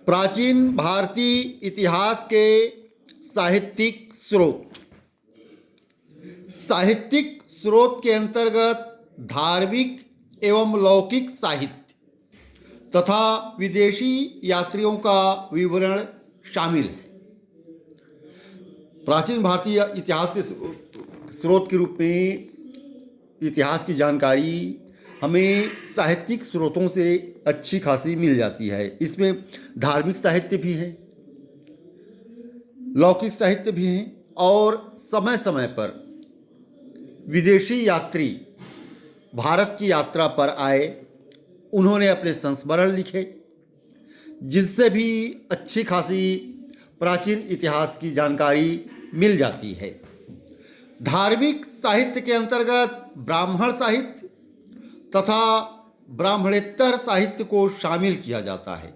प्राचीन भारतीय इतिहास के साहित्यिक स्रोत। साहित्यिक स्रोत के अंतर्गत धार्मिक एवं लौकिक साहित्य तथा विदेशी यात्रियों का विवरण शामिल है। प्राचीन भारतीय इतिहास के स्रोत के रूप में इतिहास की जानकारी हमें साहित्यिक स्रोतों से अच्छी खासी मिल जाती है। इसमें धार्मिक साहित्य भी है, लौकिक साहित्य भी हैं और समय समय पर विदेशी यात्री भारत की यात्रा पर आए, उन्होंने अपने संस्मरण लिखे, जिससे भी अच्छी खासी प्राचीन इतिहास की जानकारी मिल जाती है। धार्मिक साहित्य के अंतर्गत ब्राह्मण साहित्य तथा ब्राह्मणेतर साहित्य को शामिल किया जाता है,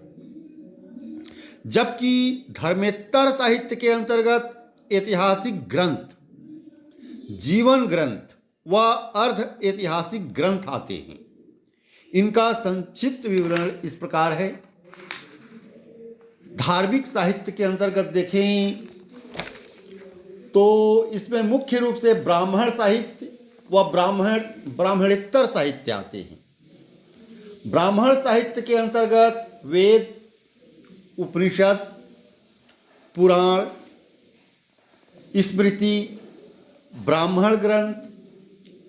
जबकि धर्मेतर साहित्य के अंतर्गत ऐतिहासिक ग्रंथ, जीवन ग्रंथ व अर्ध ऐतिहासिक ग्रंथ आते हैं। इनका संक्षिप्त विवरण इस प्रकार है। धार्मिक साहित्य के अंतर्गत देखें तो इसमें मुख्य रूप से ब्राह्मण साहित्य व ब्राह्मणेतर साहित्य आते हैं। ब्राह्मण साहित्य के अंतर्गत वेद, उपनिषद, पुराण, स्मृति, ब्राह्मण ग्रंथ,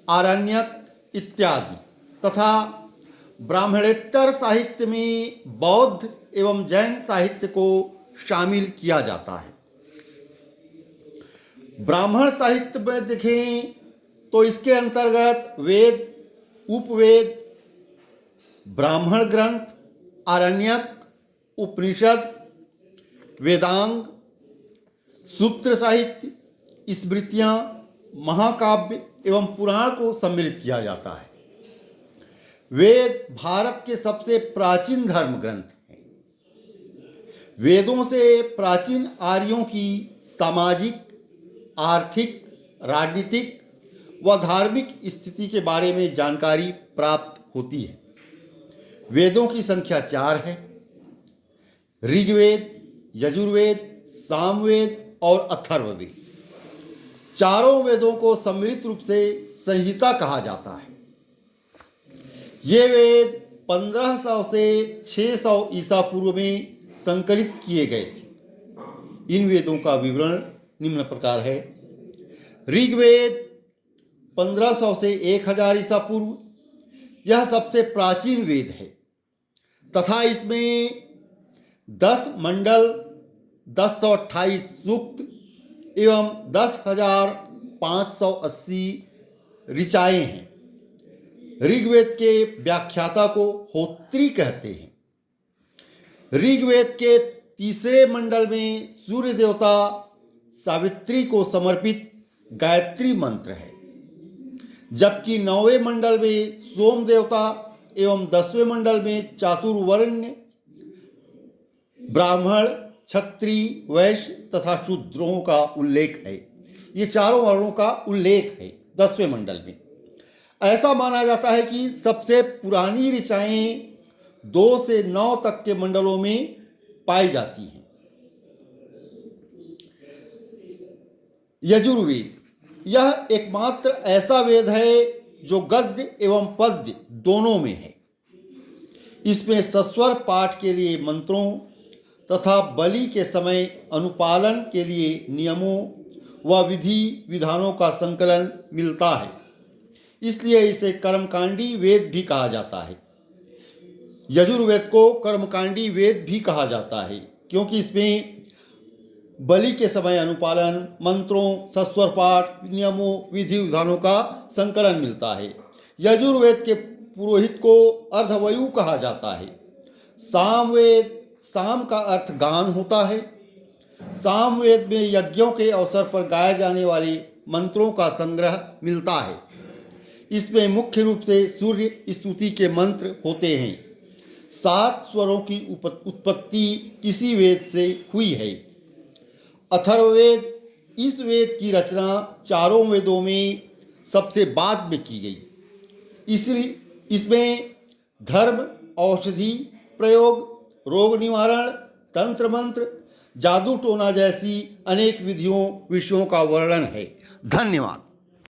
आरण्यक इत्यादि तथा ब्राह्मणेतर साहित्य में बौद्ध एवं जैन साहित्य को शामिल किया जाता है। ब्राह्मण साहित्य में देखें तो इसके अंतर्गत वेद, उपवेद, ब्राह्मण ग्रंथ, आरण्यक, उपनिषद, वेदांग, सूत्र साहित्य, स्मृतियाँ, महाकाव्य एवं पुराण को सम्मिलित किया जाता है। वेद भारत के सबसे प्राचीन धर्म ग्रंथ हैं। वेदों से प्राचीन आर्यों की सामाजिक, आर्थिक, राजनीतिक व धार्मिक स्थिति के बारे में जानकारी प्राप्त होती है। वेदों की संख्या 4 है। ऋग्वेद, यजुर्वेद, सामवेद और अथर्ववेद। चारों वेदों को सम्मिलित रूप से संहिता कहा जाता है। ये वेद 1500 से 600 ईसा पूर्व में संकलित किए गए थे। इन वेदों का विवरण निम्न प्रकार है। ऋग्वेद 1500 से 1000 ईसा पूर्व, यह सबसे प्राचीन वेद है तथा इसमें 10 मंडल, 1028 सूक्त एवं 10,580 ऋचाएँ हैं। ऋग्वेद के व्याख्याता को होत्री कहते हैं। ऋग्वेद के तीसरे मंडल में सूर्य देवता सावित्री को समर्पित गायत्री मंत्र है, जबकि 9वें मंडल में सोम देवता एवं 10वें मंडल में चातुर्वर्ण ब्राह्मण, क्षत्रिय, वैश्य तथा शूद्रों का उल्लेख है। ये चारों वर्णों का उल्लेख है 10वें मंडल में। ऐसा माना जाता है कि सबसे पुरानी ऋचाएँ 2 से 9 तक के मंडलों में पाई जाती हैं। यजुर्वेद, यह एकमात्र ऐसा वेद है जो गद्य एवं पद्य दोनों में है। इसमें सस्वर पाठ के लिए मंत्रों तथा बलि के समय अनुपालन के लिए नियमों व विधि विधानों का संकलन मिलता है। इसलिए इसे कर्मकांडी वेद भी कहा जाता है। यजुर्वेद को कर्मकांडी वेद भी कहा जाता है क्योंकि इसमें बलि के समय अनुपालन, मंत्रों, सस्वर पाठ, नियमों, विधि विधानों का संकलन मिलता है। यजुर्वेद के पुरोहित को अर्धवयु कहा जाता है। सामवेद, साम का अर्थ गान होता है। सामवेद में यज्ञों के अवसर पर गाए जाने वाले मंत्रों का संग्रह मिलता है। इसमें मुख्य रूप से सूर्य स्तुति के मंत्र होते हैं। 7 स्वरों की उत्पत्ति इसी वेद से हुई है। अथर्ववेद, इस वेद की रचना चारों वेदों में सबसे बाद में की गई। इसमें धर्म, औषधि प्रयोग, रोग निवारण, तंत्र मंत्र, जादू टोना जैसी अनेक विधियों विषयों का वर्णन है। धन्यवाद।